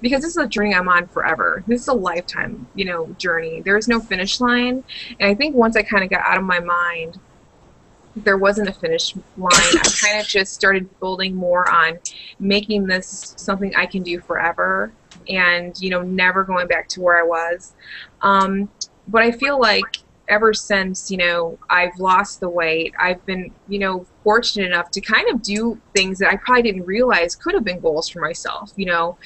because this is a journey I'm on forever. This is a lifetime, journey. There is no finish line. And I think once I kind of got out of my mind, there wasn't a finish line. I kind of just started building more on making this something I can do forever. and, you know, never going back to where I was. But I feel like ever since, you know, I've lost the weight, I've been, you know, fortunate enough to kind of do things that I probably didn't realize could have been goals for myself, you know,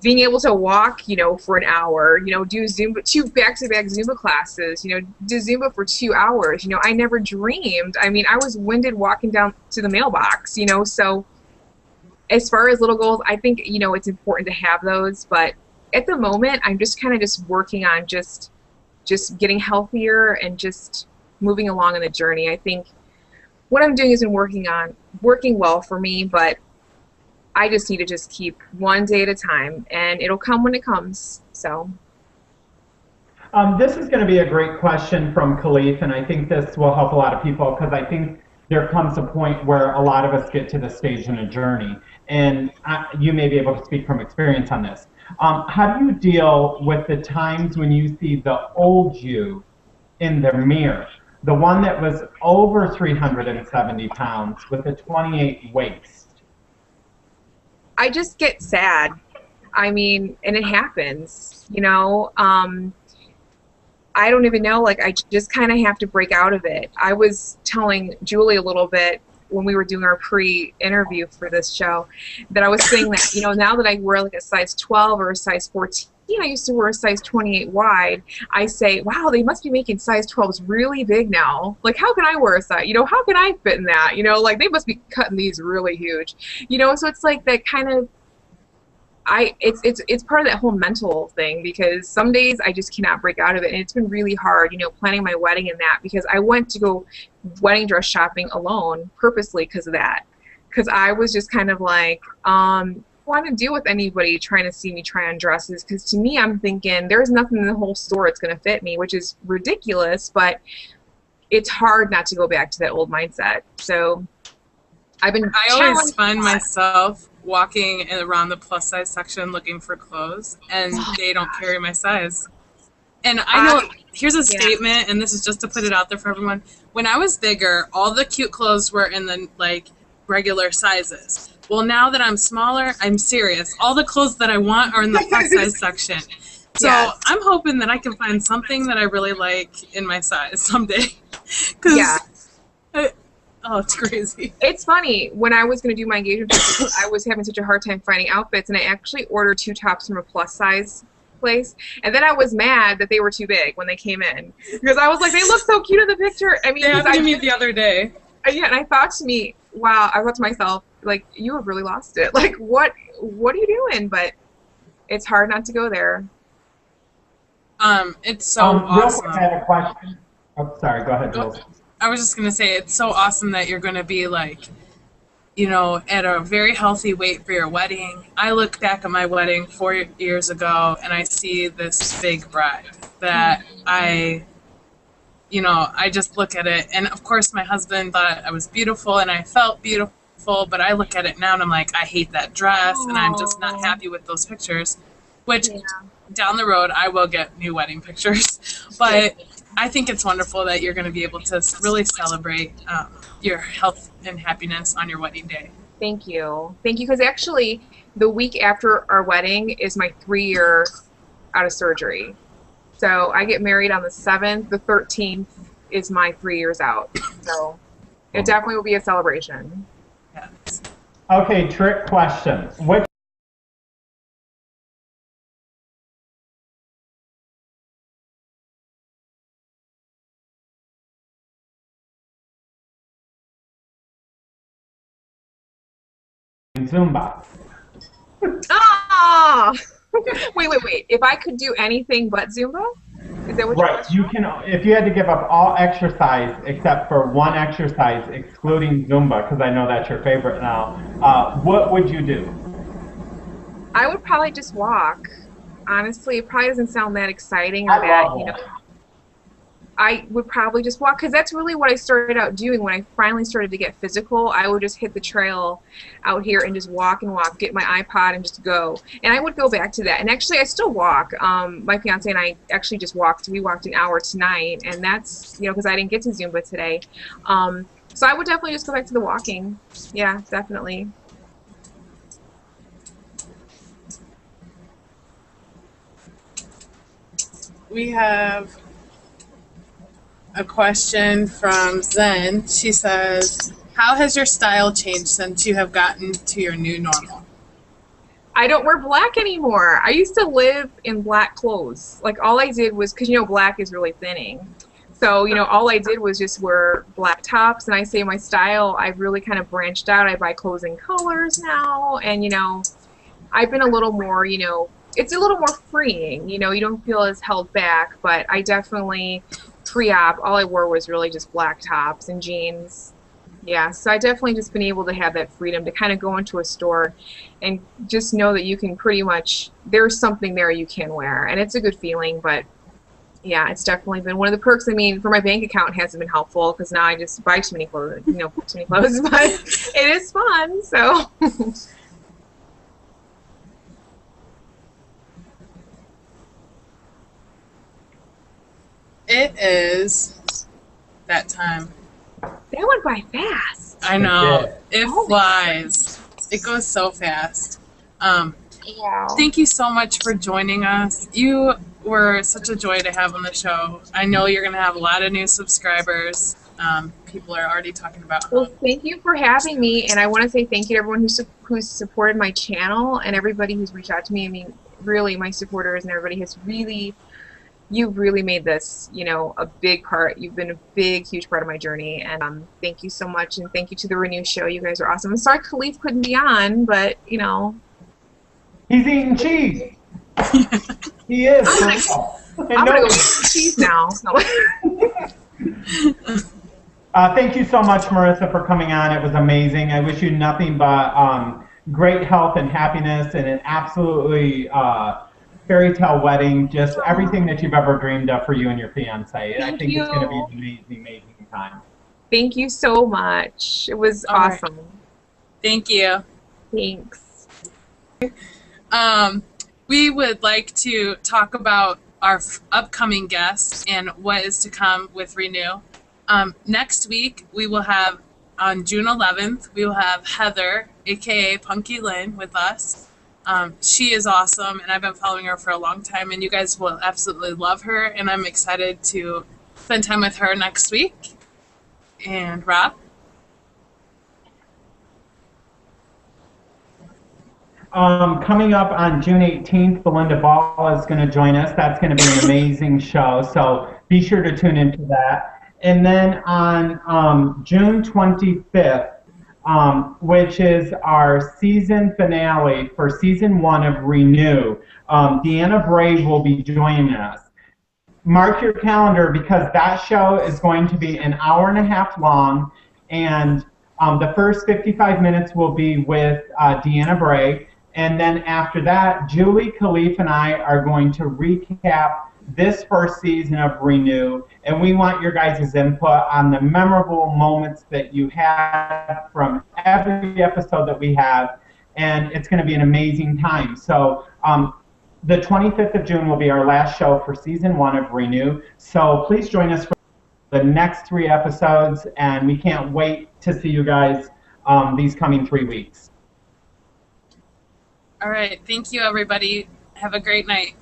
being able to walk, you know, for an hour, you know, do Zumba, 2 back-to-back Zumba classes, you know, do Zumba for 2 hours. You know, I never dreamed. I mean, I was winded walking down to the mailbox, you know, so as far as little goals, I think, you know, it's important to have those, but at the moment, I'm just kind of just working on just getting healthier and just moving along in the journey. I think what I'm doing is working well for me, but I just need to just keep one day at a time, and it'll come when it comes. So. This is going to be a great question from Khalif, and I think this will help a lot of people, because I think there comes a point where a lot of us get to this stage in a journey, and you may be able to speak from experience on this. How do you deal with the times when you see the old you in the mirror, the one that was over 370 pounds with a 28 waist? I just get sad. I mean, and it happens, you know. I don't even know, like, I just kind of have to break out of it. I was telling Julie a little bit when we were doing our pre-interview for this show that I was saying that, you know, now that I wear like a size 12 or a size 14, I used to wear a size 28 wide. I say, wow, they must be making size 12s really big now. Like, how can I wear a size, you know, how can I fit in that? You know, like, they must be cutting these really huge, you know. So it's like that kind of, it's part of that whole mental thing, because some days I just cannot break out of it, and it's been really hard, you know, planning my wedding and that, because I went to go wedding dress shopping alone purposely because of that, because I was just kind of like, want to deal with anybody trying to see me try on dresses, because to me, I'm thinking there's nothing in the whole store that's going to fit me, which is ridiculous, but it's hard not to go back to that old mindset. So I always find myself walking around the plus size section looking for clothes, and they don't carry my size. And I know, here's a statement, and this is just to put it out there for everyone. When I was bigger, all the cute clothes were in the, like, regular sizes. Well, now that I'm smaller, I'm serious. All the clothes that I want are in the plus size section. So I'm hoping that I can find something that I really like in my size someday. Oh, it's crazy. It's funny. When I was going to do my engagement picture, I was having such a hard time finding outfits, and I actually ordered 2 tops from a plus size place, and then I was mad that they were too big when they came in, because I was like, they look so cute in the picture. I mean, they happened to me the other day. Yeah, and I thought to me, wow, I thought to myself, like, you have really lost it. Like, what are you doing? But it's hard not to go there. It's so awesome. Real quick, I had a question. Oh, sorry, go ahead, Jules. I was just going to say, it's so awesome that you're going to be, like, you know, at a very healthy weight for your wedding. I look back at my wedding 4 years ago, and I see this big bride that I just look at it. And, of course, my husband thought I was beautiful, and I felt beautiful, but I look at it now, and I'm like, I hate that dress, and I'm just not happy with those pictures, which down the road I will get new wedding pictures. But I think it's wonderful that you're going to be able to really celebrate your health and happiness on your wedding day. Thank you. Thank you, because actually the week after our wedding is my 3-year out of surgery. So I get married on the 7th. The 13th is my 3 years out. So it definitely will be a celebration. Yes. Okay, trick question. Which Zumba? Ah! Wait. If I could do anything but Zumba? Is that what you can, if you had to give up all exercise except for one exercise, excluding Zumba, because I know that's your favorite now, what would you do? I would probably just walk. Honestly, it probably doesn't sound that exciting or that, you know. I would probably just walk, because that's really what I started out doing when I finally started to get physical. I would just hit the trail out here and just walk and walk, get my iPod and just go. And I would go back to that. And actually, I still walk. My fiance and I actually just walked. We walked an hour tonight, and that's, you know, because I didn't get to Zumba today. So I would definitely just go back to the walking. Yeah, definitely. we have a question from Zen. She says, how has your style changed since you have gotten to your new normal? I don't wear black anymore. I used to live in black clothes. Like all I did was, because you know black is really thinning. So, you know, all I did was just wear black tops, and I say my style, I've really kind of branched out. I buy clothes in colors now, and, you know, I've been a little more, you know, it's a little more freeing. You know, you don't feel as held back, but I definitely, pre-op, all I wore was really just black tops and jeans. Yeah, so I definitely just been able to have that freedom to kind of go into a store and just know that you can pretty much, there's something there you can wear, and it's a good feeling. But yeah, it's definitely been one of the perks. I mean, for my bank account, it hasn't been helpful because now I just buy too many clothes, you know, too many clothes, but it is fun, so. It is that time. That went by fast. I know. It Oh. flies. It goes so fast. Wow. Thank you so much for joining us. You were such a joy to have on the show. I know you're going to have a lot of new subscribers. People are already talking about Well, thank you for having me, and I want to say thank you to everyone who's supported my channel and everybody who's reached out to me. I mean, really, my supporters and everybody has really, you've really made this, you know, a big part. You've been a big, huge part of my journey, and thank you so much, and thank you to the Renew Show. You guys are awesome. I'm sorry Khalif couldn't be on, but, you know. He's eating cheese. He is. I'm gonna go eat some cheese now. Thank you so much, Marissa, for coming on. It was amazing. I wish you nothing but great health and happiness and an absolutely fairy tale wedding. Just everything that you've ever dreamed of for you and your fiance. I think it's going to be an amazing, amazing time. Thank you so much. It was awesome. Right. Thank you. Thanks. We would like to talk about our upcoming guests and what is to come with Renew. Next week, we will have, on June 11th, we will have Heather, aka Punky Lynn, with us. She is awesome, and I've been following her for a long time, and you guys will absolutely love her, and I'm excited to spend time with her next week. And Rob? Coming up on June 18th, Belinda Ball is going to join us. That's going to be an amazing show, so be sure to tune into that. And then on June 25th, which is our season finale for season 1 of Renew, Deanna Brave will be joining us. Mark your calendar because that show is going to be an hour and a half long, and the first 55 minutes will be with Deanna Brave. And then after that, Julie, Khalif, and I are going to recap this first season of Renew, and we want your guys' input on the memorable moments that you had from every episode that we have, and it's going to be an amazing time. So the 25th of June will be our last show for season 1 of Renew, so please join us for the next 3 episodes, and we can't wait to see you guys these coming 3 weeks. All right. Thank you, everybody. Have a great night.